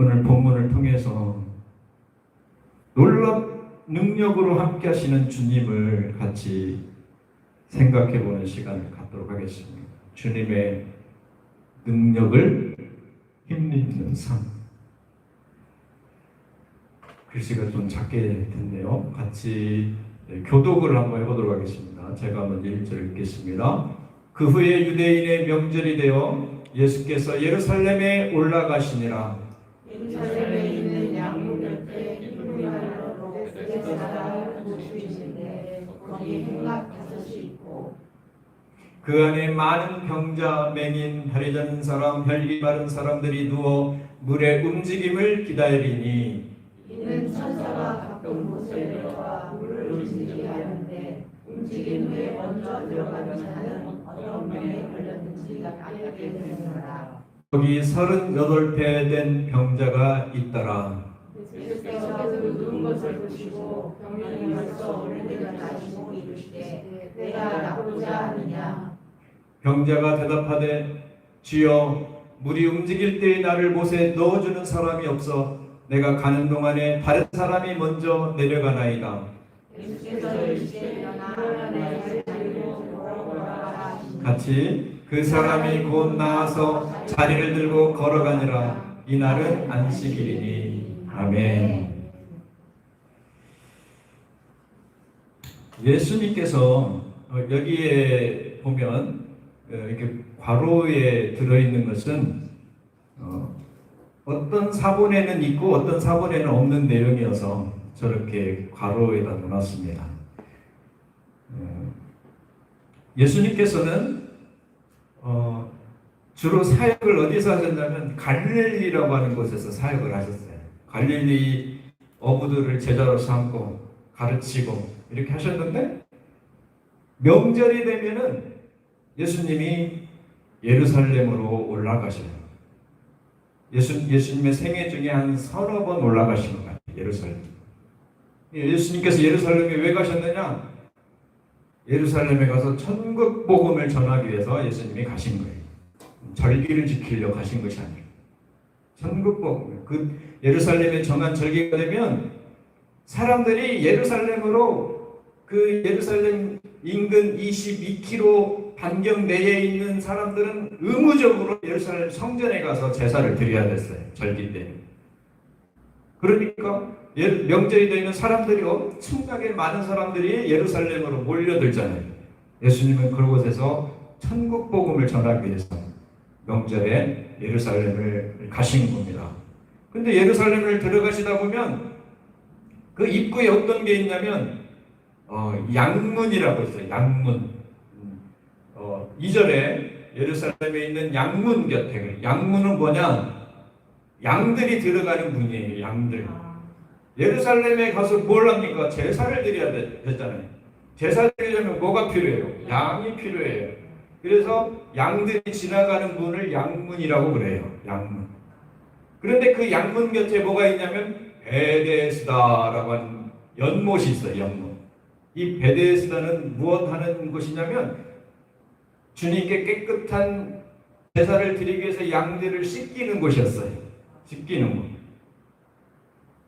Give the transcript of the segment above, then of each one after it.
오늘 본문을 통해서 놀랍 능력으로 함께 하시는 주님을 같이 생각해 보는 시간을 갖도록 하겠습니다. 주님의 능력을 힘입는 삶. 글씨가 좀 작게 됐네요. 같이 교독을 한번 해보도록 하겠습니다. 제가 먼저 1절 읽겠습니다. 그 후에 유대인의 명절이 되어 예수께서 예루살렘에 올라가시니라. 예루살렘에 있는 양문 옆에 히브리말로 베데스다라는 곳이 있는데 거기 행각 5이 있고 그 안에 많은 병자, 맹인, 다리 저는 사람, 혈기 마른 사람들이 누워 물의 움직임을 기다리니 이는 천사가 각종 곳에 내려가 물을 움직이게 하는데 움직인 후에 먼저 들어가는 자는 어떤 병에 걸렸는지 알게 되느니라. 거기 38배 된 병자가 있더라. 예수께서 그 누운 것을 보시고 병명이 벌써 오래되었다 하시고 이르시되 내가 낫고자 하느냐. 병자가 대답하되 주여 물이 움직일 때에 나를 못에 넣어주는 사람이 없어 내가 가는 동안에 다른 사람이 먼저 내려가나이다. 예수께서 이르시되 일어나 내 자리로 돌아오라 하시니 같이 그 사람이 곧 나와서 자리를 들고 걸어가니라. 이날은 안식일이니. 아멘. 예수님께서 여기에 보면 이렇게 괄호에 들어있는 것은 어떤 사본에는 있고 어떤 사본에는 없는 내용이어서 저렇게 괄호에다 놓았습니다. 예수님께서는 주로 사역을 어디서 하셨냐면 갈릴리라고 하는 곳에서 사역을 하셨어요. 갈릴리 어부들을 제자로 삼고 가르치고 이렇게 하셨는데 명절이 되면은 예수님이 예루살렘으로 올라가셔요. 예수님의 생애 중에 한 30번 올라가신 것 같아요. 예루살렘. 예수님께서 예루살렘에 왜 가셨느냐? 예루살렘에 가서 천국 복음을 전하기 위해서 예수님이 가신 거예요. 절기를 지키려고 가신 것이 아니에요. 천국 복음. 그 예루살렘에 정한 절기가 되면 사람들이 예루살렘으로 그 예루살렘 인근 22km 반경 내에 있는 사람들은 의무적으로 예루살렘 성전에 가서 제사를 드려야 됐어요. 절기 때. 그러니까 명절이 되면 사람들이 엄청나게 많은 사람들이 예루살렘으로 몰려들잖아요. 예수님은 그곳에서 천국 복음을 전하기 위해서 명절에 예루살렘을 가신 겁니다. 근데 예루살렘을 들어가시다 보면 그 입구에 어떤 게 있냐면 양문이라고 있어요. 양문. 2절에 예루살렘에 있는 양문 곁에, 양문은 뭐냐? 양들이 들어가는 문이에요. 양들. 예루살렘에 가서 뭘 합니까? 제사를 드려야 됐잖아요. 제사를 드리려면 뭐가 필요해요? 양이 필요해요. 그래서 양들이 지나가는 문을 양문이라고 그래요. 양문. 그런데 그 양문 곁에 뭐가 있냐면 베데스다라고 하는 연못이 있어요. 연못. 이 베데스다는 무엇 하는 곳이냐면 주님께 깨끗한 제사를 드리기 위해서 양들을 씻기는 곳이었어요. 씻기는 곳.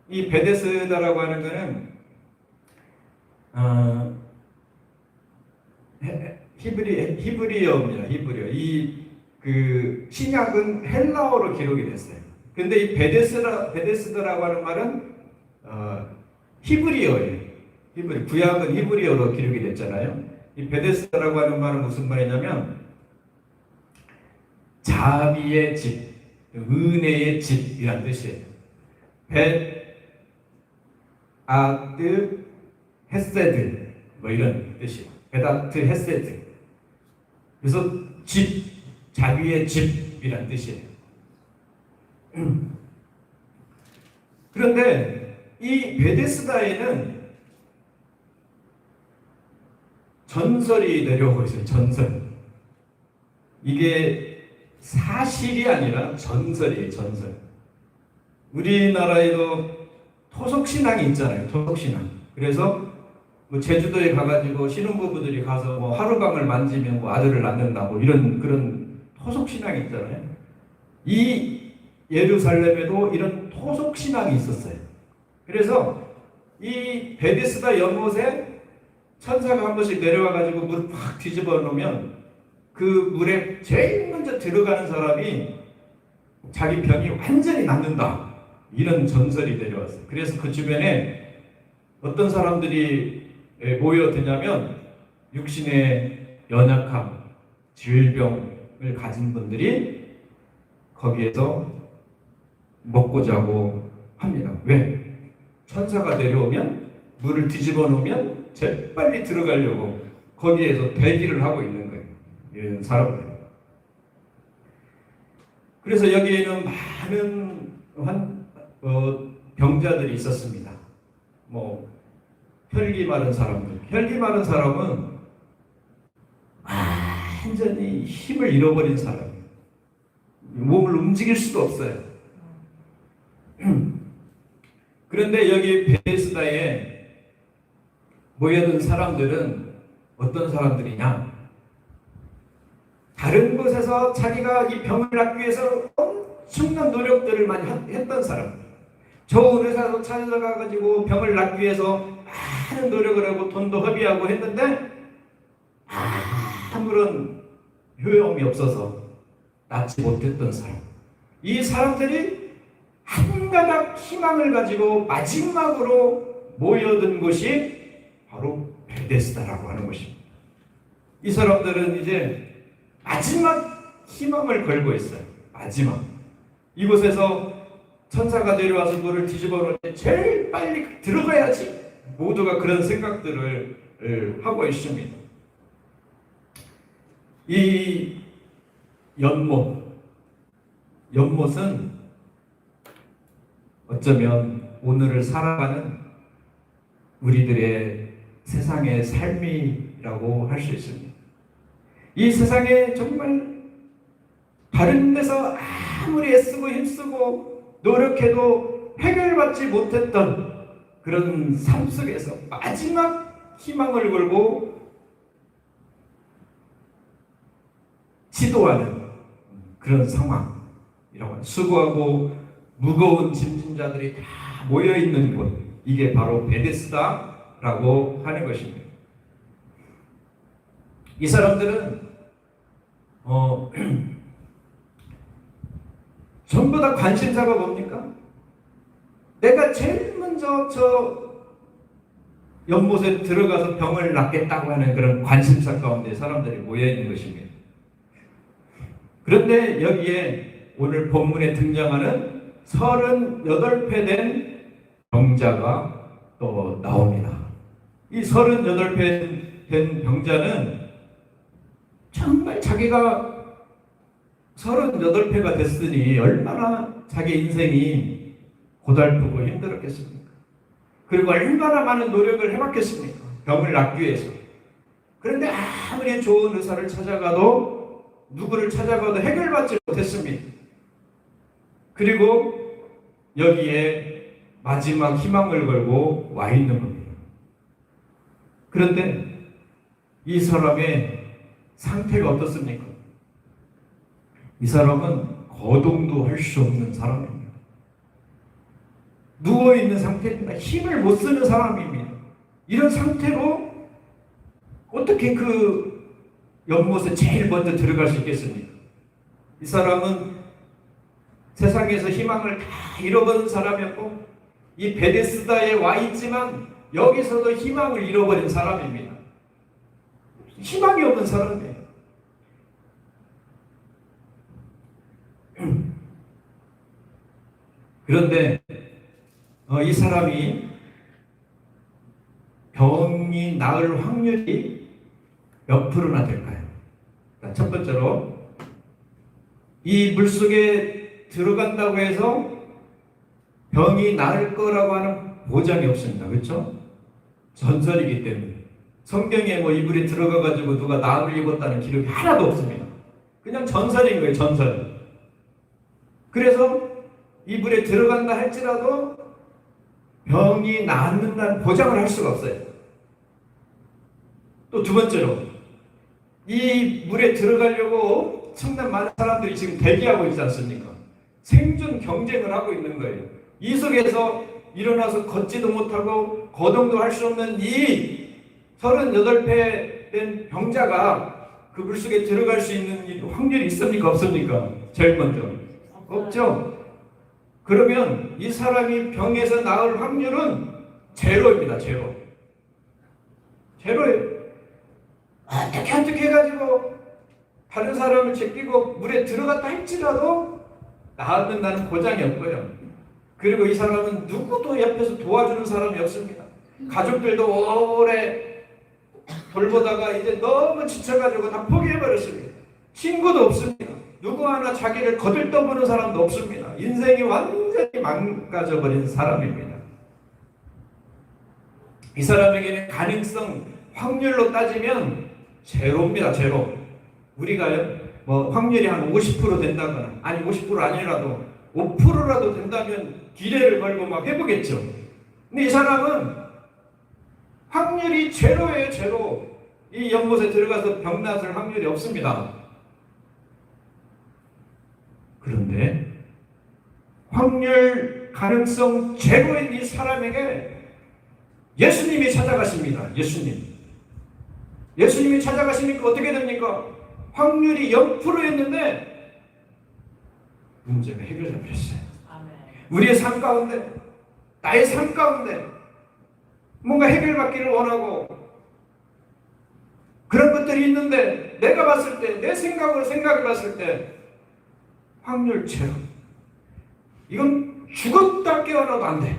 이 베데스다라고 하는 것은 히브리어입니다. 히브리어. 이 그 신약은 헬라어로 기록이 됐어요. 근데 이 베데스다라고 하는 말은 히브리어예요. 히브리. 구약은 히브리어로 기록이 됐잖아요. 이 베데스다라고 하는 말은 무슨 말이냐면 자비의 집, 은혜의 집이란 뜻이에요. 베아트 헤세드 뭐 이런 뜻이에요. 베다트 헤세드. 그래서 집, 자비의 집이란 뜻이에요. 그런데 이 베데스다에는 전설이 내려오고 있어요. 전설. 이게 사실이 아니라 전설이에요. 전설. 우리나라에도 토속신앙이 있잖아요. 토속신앙. 그래서 뭐 제주도에 가가지고 신혼부부들이 가서 뭐 하룻밤을 만지면 뭐 아들을 낳는다 뭐 이런 그런 토속신앙이 있잖아요. 이 예루살렘에도 이런 토속 신앙이 있었어요. 그래서 이 베데스다 연못에 천사가 한 번씩 내려와 가지고 물을 팍 뒤집어 놓으면 그 물에 제일 먼저 들어가는 사람이 자기 병이 완전히 낫는다, 이런 전설이 내려왔어요. 그래서 그 주변에 어떤 사람들이 모여드냐면 육신의 연약함, 질병을 가진 분들이 거기에서 먹고 자고 합니다. 왜? 천사가 내려오면 물을 뒤집어 놓으면 재빨리 들어가려고 거기에서 대기를 하고 있는 거예요, 이런 사람들. 그래서 여기에는 많은 병자들이 있었습니다. 뭐 혈기 마른 사람들. 혈기 마른 사람은 완전히 힘을 잃어버린 사람이에요. 몸을 움직일 수도 없어요. 그런데 여기 베데스다에 모여든 사람들은 어떤 사람들이냐? 다른 곳에서 자기가 이 병을 낫기 위해서 엄청난 노력들을 많이 했던 사람, 좋은 의사도 찾아가가지고 병을 낫기 위해서 많은 노력을 하고 돈도 허비하고 했는데 아무런 효용이 없어서 낫지 못했던 사람. 이 사람들이 한 가닥 희망을 가지고 마지막으로 모여든 곳이 바로 베데스다라고 하는 것입니다. 이 사람들은 이제 마지막 희망을 걸고 있어요. 마지막. 이곳에서 천사가 내려와서 물을 뒤집어 놓을 때 제일 빨리 들어가야지. 모두가 그런 생각들을 하고 있습니다. 이 연못은 어쩌면 오늘을 살아가는 우리들의 세상의 삶이라고 할 수 있습니다. 이 세상에 정말 다른 데서 아무리 애쓰고 힘쓰고 노력해도 해결받지 못했던 그런 삶 속에서 마지막 희망을 걸고 지도하는 그런 상황이라고 합니다. 수고하고 무거운 짐진 자들이 다 모여있는 곳, 이게 바로 베데스다라고 하는 것입니다. 이 사람들은 전부 다 관심사가 뭡니까? 내가 제일 먼저 저 연못에 들어가서 병을 낫겠다고 하는 그런 관심사 가운데 사람들이 모여있는 것입니다. 그런데 여기에 오늘 본문에 등장하는 38배 된 병자가 또 나옵니다. 이 38배 된 병자는 정말 자기가 38배가 됐으니 얼마나 자기 인생이 고달프고 힘들었겠습니까? 그리고 얼마나 많은 노력을 해봤겠습니까? 병을 낫기 위해서. 그런데 아무리 좋은 의사를 찾아가도 누구를 찾아가도 해결받지 못했습니다. 그리고 여기에 마지막 희망을 걸고 와 있는 겁니다. 그런데 이 사람의 상태가 어떻습니까? 이 사람은 거동도 할 수 없는 사람입니다. 누워있는 상태입니다. 힘을 못 쓰는 사람입니다. 이런 상태로 어떻게 그 연못에 제일 먼저 들어갈 수 있겠습니까? 이 사람은 세상에서 희망을 다 잃어버린 사람이었고 이 베데스다에 와 있지만 여기서도 희망을 잃어버린 사람입니다. 희망이 없는 사람이에요. 그런데 이 사람이 병이 나을 확률이 몇 프로나 될까요? 첫 번째로 이 물속에 들어간다고 해서 병이 나을 거라고 하는 보장이 없습니다. 그렇죠? 전설이기 때문에. 성경에 뭐 이 물에 들어가가지고 누가 나을 입었다는 기록이 하나도 없습니다. 그냥 전설인 거예요, 전설. 그래서 이 물에 들어간다 할지라도 병이 낫는다는 보장을 할 수가 없어요. 또 두 번째로 이 물에 들어가려고 엄청난 많은 사람들이 지금 대기하고 있지 않습니까? 생존 경쟁을 하고 있는 거예요. 이 속에서 일어나서 걷지도 못하고 거동도 할 수 없는 이 38배 된 병자가 그 물속에 들어갈 수 있는 확률이 있습니까? 없습니까? 제일 먼저. 없죠? 그러면 이 사람이 병에서 나을 확률은 제로입니다. 제로. 제로예요. 어떻게 해가지고 다른 사람을 제끼고 물에 들어갔다 할지라도 나았는다는 보장이 없고요. 그리고 이 사람은 누구도 옆에서 도와주는 사람이 없습니다. 가족들도 오래 돌보다가 이제 너무 지쳐가지고 다 포기해버렸습니다. 친구도 없습니다. 누구 하나 자기를 거들떠보는 사람도 없습니다. 인생이 완전히 망가져버린 사람입니다. 이 사람에게는 가능성, 확률로 따지면 제로입니다. 제로. 우리가요, 뭐 확률이 한 50% 된다거나, 아니 50% 아니라도 5%라도 된다면 기대를 걸고 막 해보겠죠. 근데 이 사람은 확률이 제로예요. 제로. 이 연못에 들어가서 병났을 확률이 없습니다. 그런데 확률 가능성 제로인 이 사람에게 예수님이 찾아가십니다. 예수님이 찾아가시니까 어떻게 됩니까? 확률이 0%였는데 문제가 해결되었어요. 우리의 삶 가운데, 나의 삶 가운데 뭔가 해결받기를 원하고 그런 것들이 있는데 내가 봤을 때, 내 생각으로 생각해 봤을 때 확률 제로. 이건 죽었다 깨어나도 안 돼.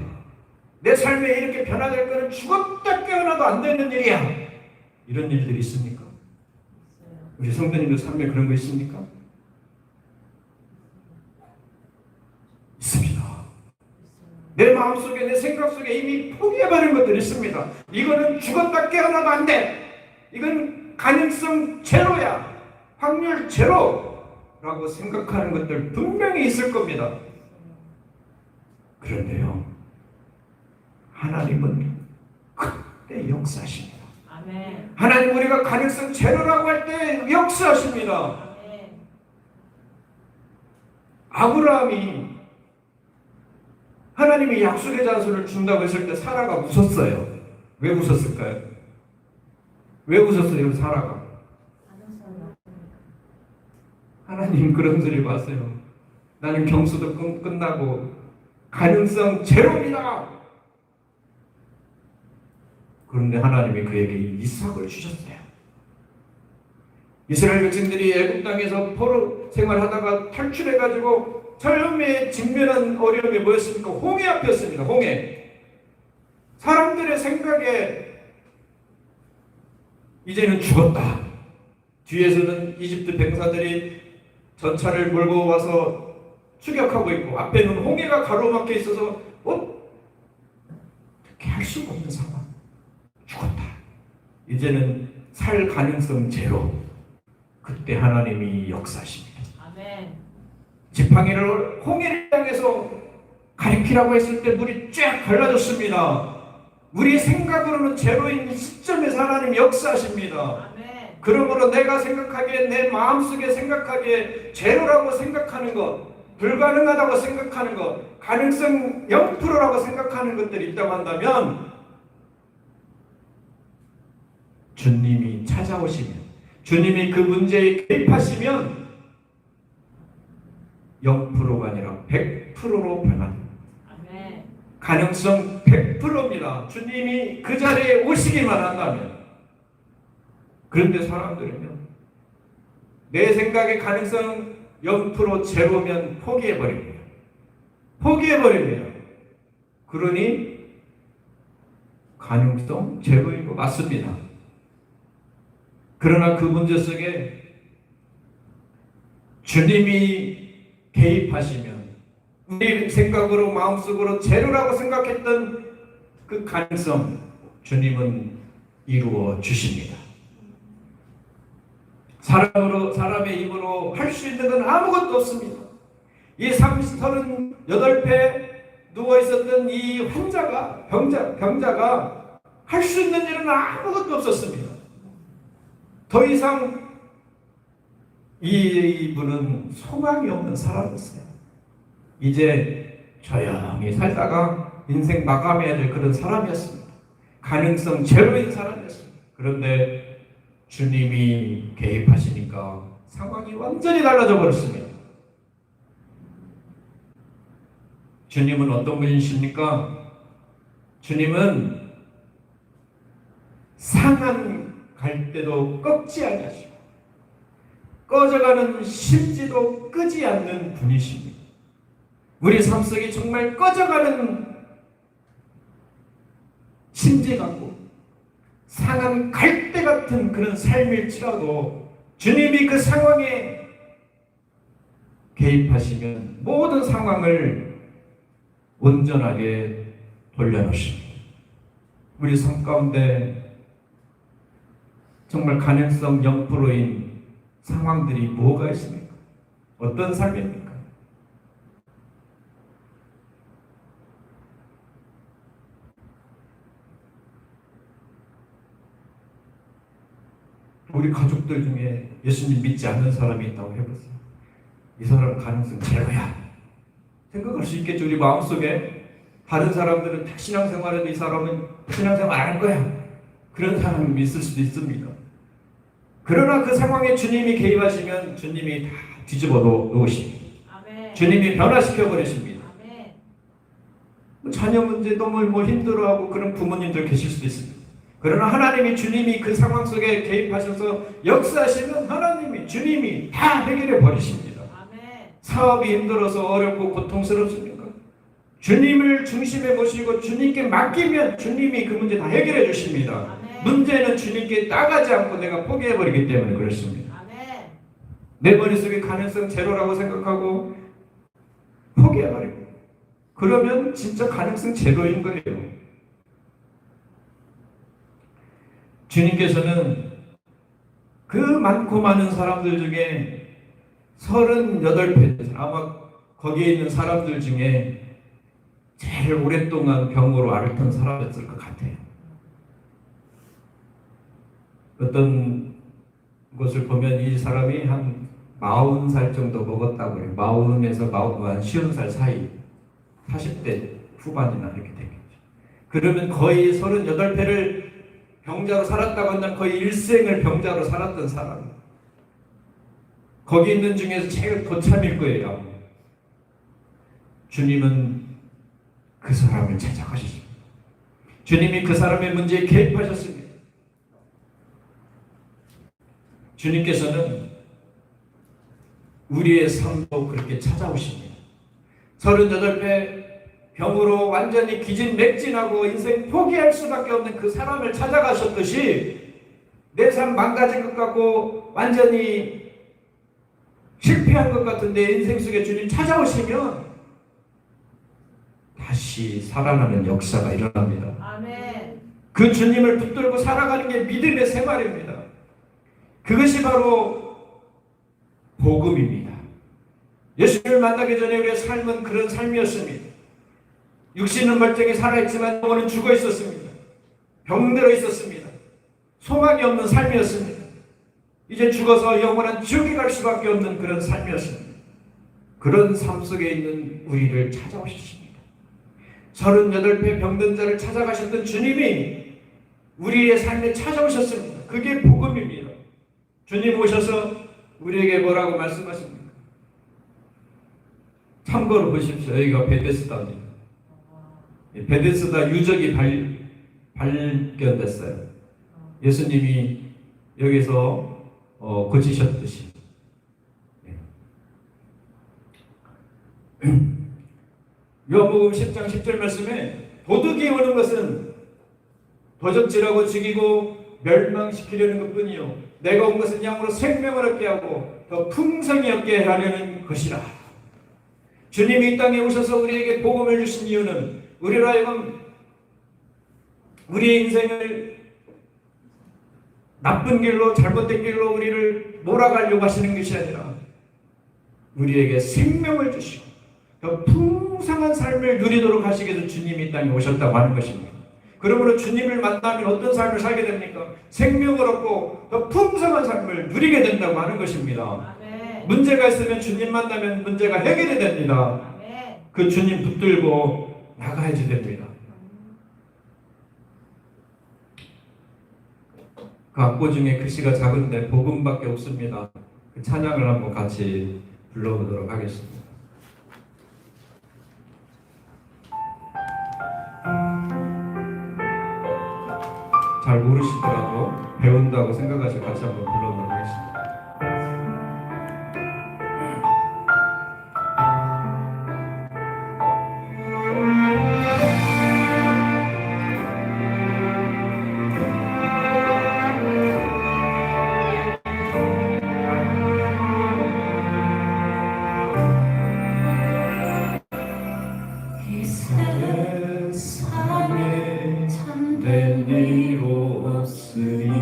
내 삶에 이렇게 변화될 거는 죽었다 깨어나도 안 되는 일이야. 이런 일들이 있습니까? 우리 성도님들 삶에 그런 거 있습니까? 있습니다. 내 마음속에, 내 생각 속에 이미 포기해버린 것들이 있습니다. 이거는 죽었다 깨어나도 안 돼. 이건 가능성 제로야. 확률 제로라고 생각하는 것들 분명히 있을 겁니다. 그런데요, 하나님은 그때 역사하십니다. 아멘. 하나님, 우리가 가능성 제로라고 할 때 역사하십니다. 아멘. 아브라함이 하나님이 약속의 자손을 준다고 했을 때 사라가 웃었어요. 왜 웃었을까요? 왜 웃었어요, 사라가? 하나님 그런 소리 봤어요. 나는 경수도 끝나고 가능성 제로입니다. 그런데 하나님이 그에게 이삭을 주셨어요. 이스라엘 백성들이 애굽 땅에서 포로 생활하다가 탈출해가지고 처음에 직면한 어려움이 뭐였습니까? 홍해 앞이었습니다. 홍해. 사람들의 생각에 이제는 죽었다. 뒤에서는 이집트 병사들이 전차를 몰고 와서 추격하고 있고 앞에는 홍해가 가로막혀 있어서 어떻게 할 수가 없는 상황. 죽었다. 이제는 살 가능성 제로. 그때 하나님이 역사하십니다. 아멘. 지팡이를 홍해를 향해서 가리키라고 했을 때 물이 쫙 갈라졌습니다. 우리 생각으로는 제로인 시점에서 하나님이 역사하십니다. 아멘. 그러므로 내가 생각하기에, 내 마음속에 생각하기에 제로라고 생각하는 것, 불가능하다고 생각하는 것, 가능성 0%라고 생각하는 것들이 있다고 한다면 주님이 찾아오시면, 주님이 그 문제에 개입하시면 0%가 아니라 100%로 변합니다. 아멘. 가능성 100%입니다. 주님이 그 자리에 오시기만 한다면. 그런데 사람들은요, 내 생각의 가능성 0% 제로면 포기해버립니다. 포기해버립니다. 그러니 가능성 제로인 거 맞습니다. 그러나 그 문제 속에 주님이 개입하시면 우리 생각으로, 마음속으로 제로라고 생각했던 그 가능성 주님은 이루어 주십니다. 사람의 입으로 할 수 있는 건 아무것도 없습니다. 이 38배 누워 있었던 이 환자가, 병자가 할 수 있는 일은 아무것도 없었습니다. 더 이상 이분은 소망이 없는 사람이었어요. 이제 조용히 살다가 인생 마감해야 될 그런 사람이었습니다. 가능성 제로인 사람이었습니다. 그런데 주님이 개입하시니까 상황이 완전히 달라져 버렸습니다. 주님은 어떤 분이십니까? 주님은 상한 갈 때도 꺾지 아니하시고 꺼져가는 심지도 끄지 않는 분이십니다. 우리 삶 속에 정말 꺼져가는 심지 같고 상한 갈대 같은 그런 삶일지라도 주님이 그 상황에 개입하시면 모든 상황을 온전하게 돌려놓으십니다. 우리 삶 가운데 정말 가능성 0%인 상황들이 뭐가 있습니까? 어떤 삶입니까? 우리 가족들 중에 예수님 믿지 않는 사람이 있다고 해보세요. 이 사람은 가능성 제로야. 생각할 수 있겠죠. 우리 마음속에 다른 사람들은 다 신앙생활해도 이 사람은 신앙생활 안 할 거야. 그런 사람이 있을 수도 있습니다. 그러나 그 상황에 주님이 개입하시면 주님이 다 뒤집어 놓으십니다. 주님이 변화시켜 버리십니다. 자녀 문제도 뭐 힘들어하고 그런 부모님들 계실 수도 있습니다. 그러나 하나님이 주님이 그 상황 속에 개입하셔서 역사하시면 하나님이 주님이 다 해결해 버리십니다. 사업이 힘들어서 어렵고 고통스럽습니까? 주님을 중심에 모시고 주님께 맡기면 주님이 그 문제 다 해결해 주십니다. 문제는 주님께 따가지 않고 내가 포기해버리기 때문에 그렇습니다. 내 머릿속에 가능성 제로라고 생각하고 포기해버리고 그러면 진짜 가능성 제로인 거예요. 주님께서는 그 많고 많은 사람들 중에 38배, 아마 거기에 있는 사람들 중에 제일 오랫동안 병으로 앓던 사람이었을 것 같아요. 어떤 것을 보면 이 사람이 한 40살 정도 먹었다고 해요. 40에서 50살 사이, 40대 후반이나 이렇게 되겠죠. 그러면 거의 38회를 병자로 살았다고 한다면 거의 일생을 병자로 살았던 사람. 거기 있는 중에서 제일 고참일 거예요. 주님은 그 사람을 찾아가셨습니다. 주님이 그 사람의 문제에 개입하셨습니다. 주님께서는 우리의 삶도 그렇게 찾아오십니다. 38배 병으로 완전히 기진맥진하고 인생 포기할 수밖에 없는 그 사람을 찾아가셨듯이 내 삶 망가진 것 같고 완전히 실패한 것 같은 내 인생 속에 주님 찾아오시면 다시 살아나는 역사가 일어납니다. 아멘. 그 주님을 붙들고 살아가는 게 믿음의 생활입니다. 그것이 바로 복음입니다. 예수님을 만나기 전에 우리의 삶은 그런 삶이었습니다. 육신은 멀쩡히 살아있지만 영혼은 죽어 있었습니다. 병들어 있었습니다. 소망이 없는 삶이었습니다. 이제 죽어서 영원한 지옥에 갈 수밖에 없는 그런 삶이었습니다. 그런 삶 속에 있는 우리를 찾아오셨습니다. 38배 병든 자를 찾아가셨던 주님이 우리의 삶에 찾아오셨습니다. 그게 복음입니다. 주님 오셔서 우리에게 뭐라고 말씀하십니까? 참고로 보십시오. 여기가 베데스다입니다. 베데스다 유적이 발견됐어요. 예수님이 여기서 고치셨듯이. 요한복음 10장 10절 말씀에 도둑이 오는 것은 도적질하고 죽이고 멸망시키려는 것뿐이요 내가 온 것은 양으로 생명을 얻게 하고 더 풍성히 얻게 하려는 것이라. 주님이 이 땅에 오셔서 우리에게 복음을 주신 이유는 우리로 하여금 우리의 인생을 나쁜 길로 잘못된 길로 우리를 몰아가려고 하시는 것이 아니라 우리에게 생명을 주시고 더 풍성한 삶을 누리도록 하시기 위해서 주님이 이 땅에 오셨다고 하는 것입니다. 그러므로 주님을 만나면 어떤 삶을 살게 됩니까? 생명을 얻고 더 풍성한 삶을 누리게 된다고 하는 것입니다. 아멘. 문제가 있으면 주님 만나면 문제가 해결이 됩니다. 아멘. 그 주님 붙들고 나가야지 됩니다. 그 악보 중에 글씨가 작은데 복음밖에 없습니다. 그 찬양을 한번 같이 불러보도록 하겠습니다. 잘 모르시더라도 배운다고 생각하시고 같이 한번 불러보도록 하겠습니다. 이 세상에 참된 이로 없으니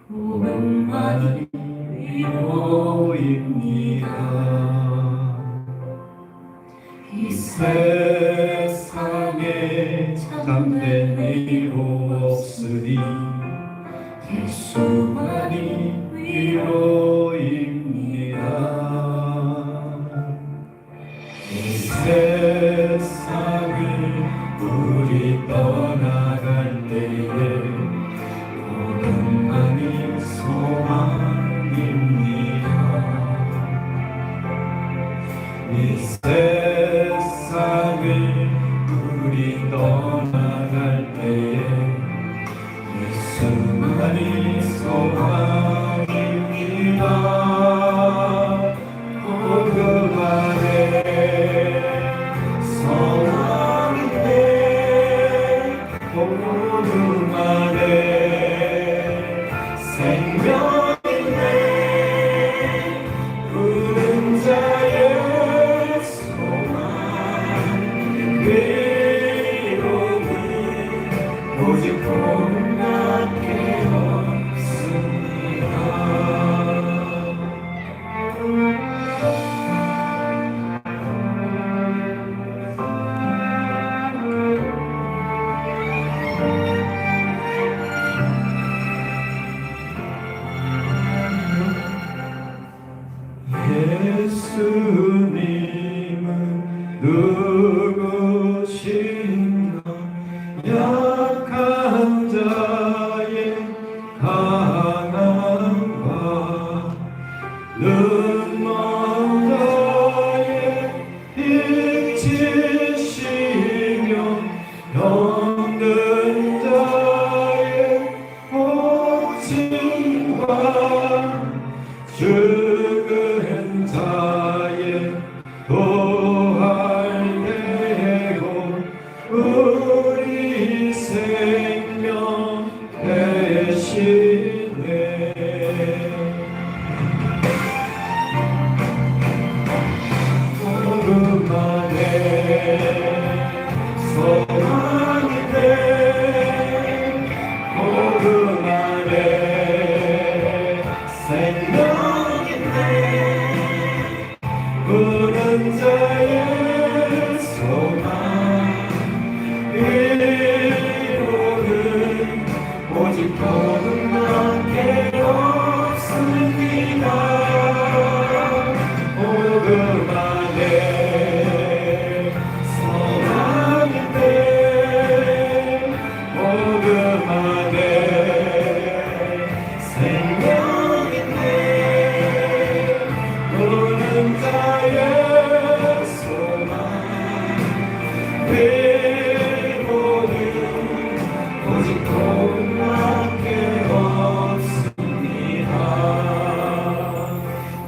복음만이 위로입니다. 이 세상에 참된 이로 없으니 예수만이 위로입니다. 이 세상을 우리 떠나갈 때에 복음만이 소망입니다. 이 세상을 우리 떠나갈 때에 예수만이 소망입니다. 복음 안에 소망인데 복음 안에 생명인데 부른 자의 소망 위로는 오직 복음밖에 없습니다. 예수님은 누구신가? 약한 자의 강함과 눈먼 자의 빛이시며 병든 자의 복침과 죽은 자의 부활 되고 우리 생명 되시네. 복음 안에 소망인데 복음 안에 생명인데 부른 자의 소망 위로는 오직 복음밖에 없습니다. 복음 안에 소망인데 복음 안에 생명인데 부른 자의 소망 위로는 오직 복음밖에 없습니다.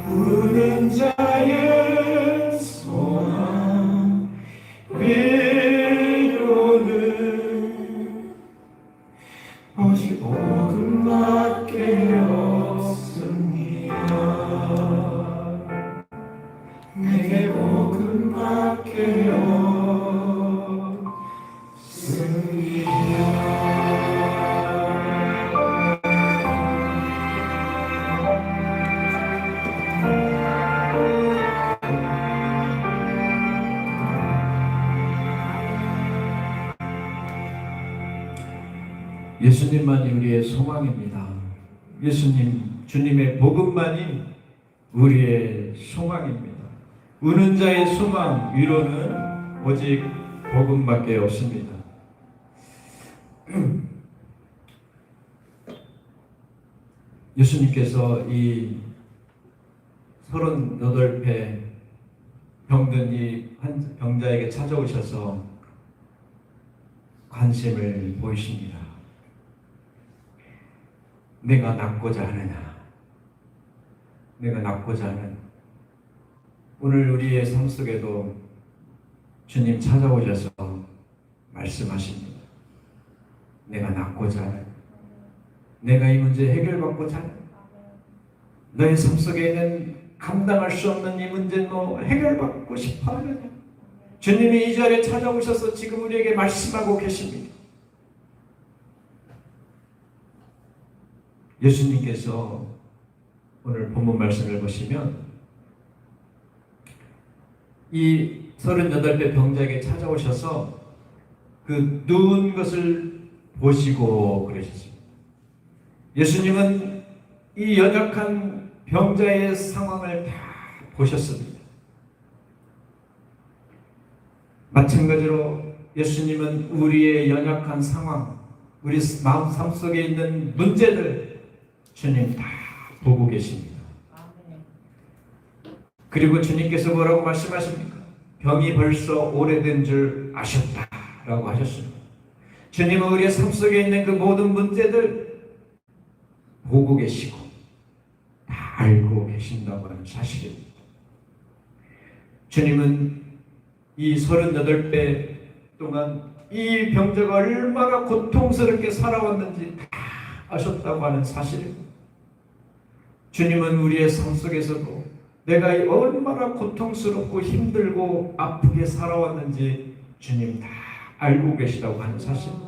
부른 자의 소망 위로는 오직 복음밖에 없습니다. 내게 복음밖에 예수님만이 우리의 소망입니다. 예수님, 주님의 복음만이 우리의 소망입니다. 우는 자의 소망, 위로는 오직 복음밖에 없습니다. 예수님께서 이 38배 병든 이 한 병자에게 찾아오셔서 관심을 보이십니다. 내가 낫고자 하느냐? 내가 낫고자 하는. 오늘 우리의 삶 속에도 주님 찾아오셔서 말씀하십니다. 내가 낫고자 하는. 내가 이 문제 해결받고자 하는. 너의 삶 속에 있는 감당할 수 없는 이 문제도 해결받고 싶어 하느냐? 주님이 이 자리에 찾아오셔서 지금 우리에게 말씀하고 계십니다. 예수님께서 오늘 본문 말씀을 보시면 이 38배 병자에게 찾아오셔서 그 누운 것을 보시고 그러셨습니다. 예수님은 이 연약한 병자의 상황을 다 보셨습니다. 마찬가지로 예수님은 우리의 연약한 상황, 우리 마음 삶 속에 있는 문제들 주님 다 보고 계십니다. 그리고 주님께서 뭐라고 말씀하십니까? 병이 벌써 오래된 줄 아셨다라고 하셨습니다. 주님은 우리의 삶 속에 있는 그 모든 문제들 보고 계시고 다 알고 계신다고 하는 사실입니다. 주님은 이 38배 동안 이 병자가 얼마나 고통스럽게 살아왔는지 다 아셨다고 하는 사실입니다. 주님은 우리의 삶 속에서도 내가 얼마나 고통스럽고 힘들고 아프게 살아왔는지 주님 다 알고 계시다고 하는 사실입니다.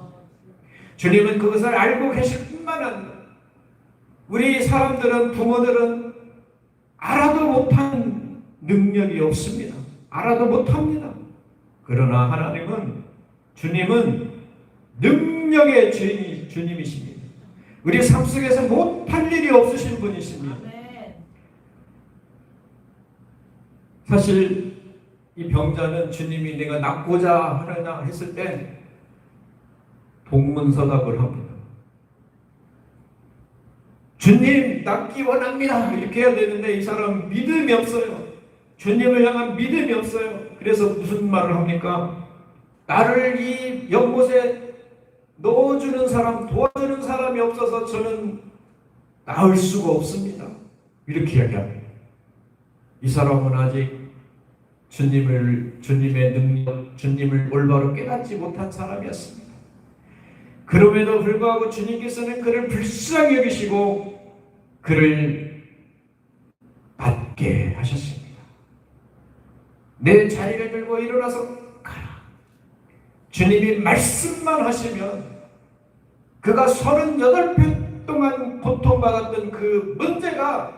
주님은 그것을 알고 계실 뿐만 아니라 우리 사람들은, 부모들은 알아도 못하는 능력이 없습니다. 알아도 못합니다. 그러나 하나님은, 주님은 능력의 주님이십니다. 우리 삶 속에서 못할 일이 없으신 분이십니다. 사실 이 병자는 주님이 내가 낫고자 하느냐 했을 때 동문서답을 합니다. 주님 낫기 원합니다 이렇게 해야 되는데 이 사람은 믿음이 없어요. 주님을 향한 믿음이 없어요. 그래서 무슨 말을 합니까? 나를 이 연못에 넣어주는 사람, 도와주는 사람이 없어서 저는 나을 수가 없습니다 이렇게 이야기합니다. 이 사람은 아직 주님의 능력, 주님을 올바로 깨닫지 못한 사람이었습니다. 그럼에도 불구하고 주님께서는 그를 불쌍히 여기시고 그를 낫게 하셨습니다. 내 자리를 들고 일어나서 가라. 주님이 말씀만 하시면 그가 38편 동안 고통받았던 그 문제가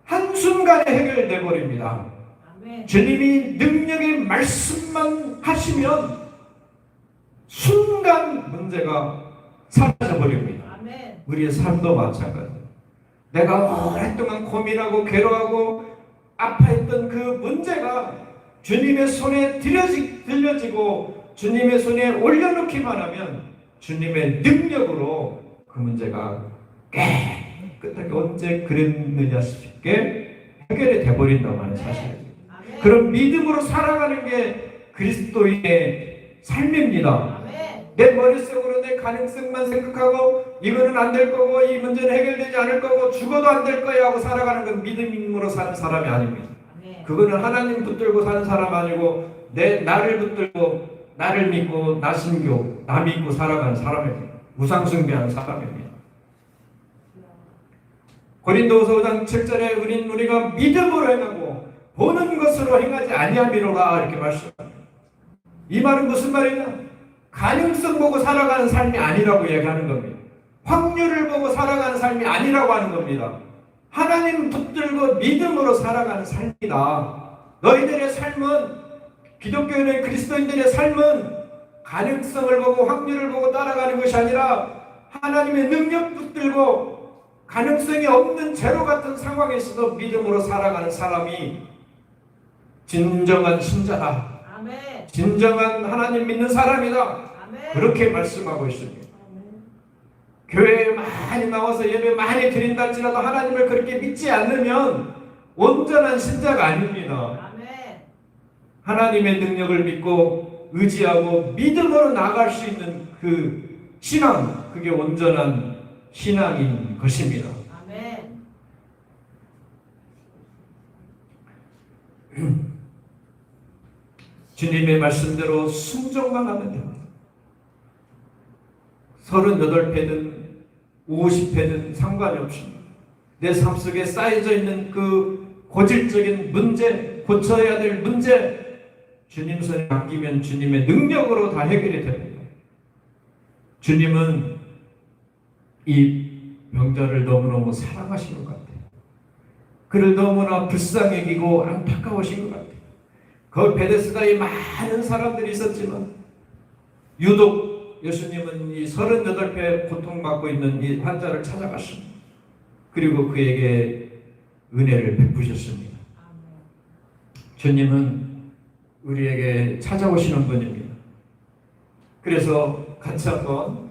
한순간에 해결돼 버립니다. 주님이 능력의 말씀만 하시면 순간 문제가 사라져버립니다. 우리의 삶도 마찬가지입니다. 내가 오랫동안 고민하고 괴로워하고 아파했던 그 문제가 주님의 손에 들려지고 주님의 손에 올려놓기만 하면 주님의 능력으로 그 문제가 깨끗하게 언제 그랬느냐 싶게 해결이 돼버린다고 하는 사실입니다. 그런 믿음으로 살아가는 게 그리스도인의 삶입니다. 내 머릿속으로 내 가능성만 생각하고 이거는 안 될 거고 이 문제는 해결되지 않을 거고 죽어도 안 될 거야 하고 살아가는 건 믿음으로 사는 사람이 아닙니다. 그거는 하나님 붙들고 사는 사람 아니고 나를 붙들고 나를 믿고 나 신교 나 믿고 살아가는 사람입니다. 우상숭배하는 사람입니다. 고린도후서 5장 7절에 우리가 믿음으로 행하고 보는 것으로 행하지 아니함이로라 이렇게 말씀합니다. 이 말은 무슨 말이냐? 가능성 보고 살아가는 삶이 아니라고 얘기하는 겁니다. 확률을 보고 살아가는 삶이 아니라고 하는 겁니다. 하나님 붙들고 믿음으로 살아가는 삶이다. 너희들의 삶은, 기독교인의 그리스도인들의 삶은 가능성을 보고 확률을 보고 따라가는 것이 아니라 하나님의 능력 붙들고 가능성이 없는 제로 같은 상황에서도 믿음으로 살아가는 사람이 진정한 신자다. 아멘. 진정한 하나님 믿는 사람이다. 아멘. 그렇게 말씀하고 있습니다. 교회에 많이 나와서 예배 많이 드린다 할지라도 하나님을 그렇게 믿지 않으면 온전한 신자가 아닙니다. 아멘. 하나님의 능력을 믿고 의지하고 믿음으로 나아갈 수 있는 그 신앙, 그게 온전한 신앙인 것입니다. 아멘. 주님의 말씀대로 순종만 하면 됩니다. 38회든 50회든 상관이 없습니다. 내 삶 속에 쌓여져 있는 그 고질적인 문제, 고쳐야 될 문제, 주님 손에 맡기면 주님의 능력으로 다 해결이 됩니다. 주님은 이 병자를 너무너무 사랑하신 것 같아요. 그를 너무나 불쌍히 여기고 안타까우신 것 같아요. 그 베데스다에 많은 사람들이 있었지만 유독 예수님은 이 38배 고통받고 있는 이 환자를 찾아갔습니다. 그리고 그에게 은혜를 베푸셨습니다. 주님은 우리에게 찾아오시는 분입니다. 그래서 같이 한번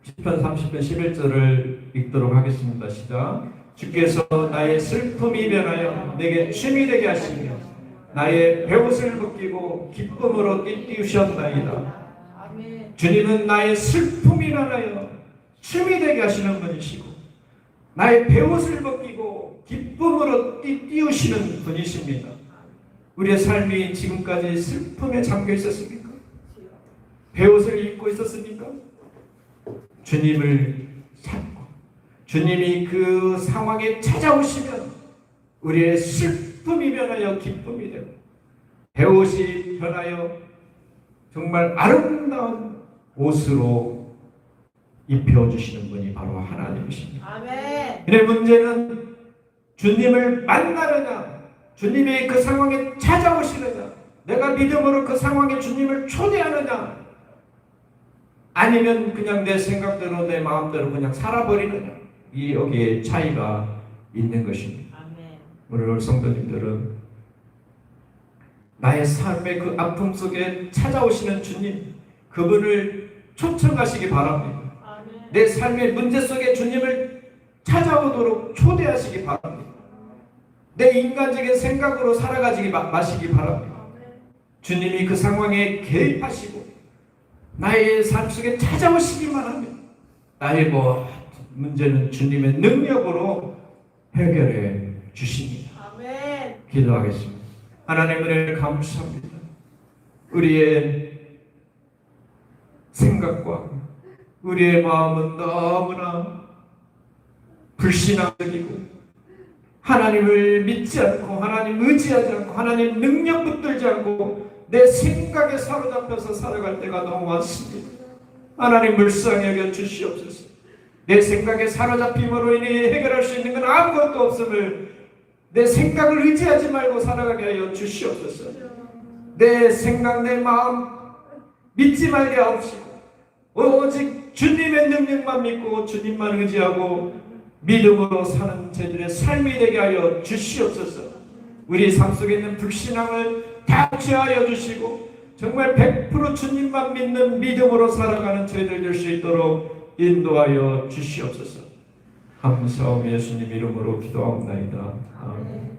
시편 30편 11절을 읽도록 하겠습니다. 시작. 주께서 나의 슬픔이 변하여 내게 춤이 되게 하시며 나의 베옷을 벗기고 기쁨으로 띠띠우셨나이다. 아멘. 주님은 나의 슬픔이 변하여 춤이 되게 하시는 분이시고 나의 베옷을 벗기고 기쁨으로 띠띠우시는 분이십니다. 우리의 삶이 지금까지 슬픔에 잠겨 있었습니까? 베옷을 입고 있었습니까? 주님을 찾고 주님이 그 상황에 찾아오시면 우리의 슬픔이 변하여 기쁨이 되고 베옷이 변하여 정말 아름다운 옷으로 입혀주시는 분이 바로 하나님이십니다. 아멘. 근데 문제는 주님을 만나느냐, 주님이 그 상황에 찾아오시느냐, 내가 믿음으로 그 상황에 주님을 초대하느냐, 아니면 그냥 내 생각대로 내 마음대로 그냥 살아버리느냐, 이 여기에 차이가 있는 것입니다. 아멘. 오늘 성도님들은 나의 삶의 그 아픔 속에 찾아오시는 주님, 그분을 초청하시기 바랍니다. 아멘. 내 삶의 문제 속에 주님을 찾아오도록 초대하시기 바랍니다. 내 인간적인 생각으로 살아가지 마시기 바랍니다. 주님이 그 상황에 개입하시고 나의 삶 속에 찾아오시기만 하면 나의 문제는 주님의 능력으로 해결해 주십니다. 아멘. 기도하겠습니다. 하나님 은혜를 감사합니다. 우리의 생각과 우리의 마음은 너무나 불신앙적이고 하나님을 믿지 않고 하나님 의지하지 않고 하나님 능력 붙들지 않고 내 생각에 사로잡혀서 살아갈 때가 너무 많습니다. 하나님 불쌍히 여겨 주시옵소서. 내 생각에 사로잡힘으로 인해 해결할 수 있는 건 아무것도 없음을 내 생각을 의지하지 말고 살아가게 하여 주시옵소서. 내 생각, 내 마음 믿지 말게 하옵시고 오직 주님의 능력만 믿고 주님만 의지하고 믿음으로 사는 저희들의 삶이 되게 하여 주시옵소서. 우리 삶 속에 있는 불신앙을 다 제하여 주시고 정말 100% 주님만 믿는 믿음으로 살아가는 저희들 될 수 있도록 인도하여 주시옵소서. 감사하며 예수님 이름으로 기도하옵나이다. 아멘.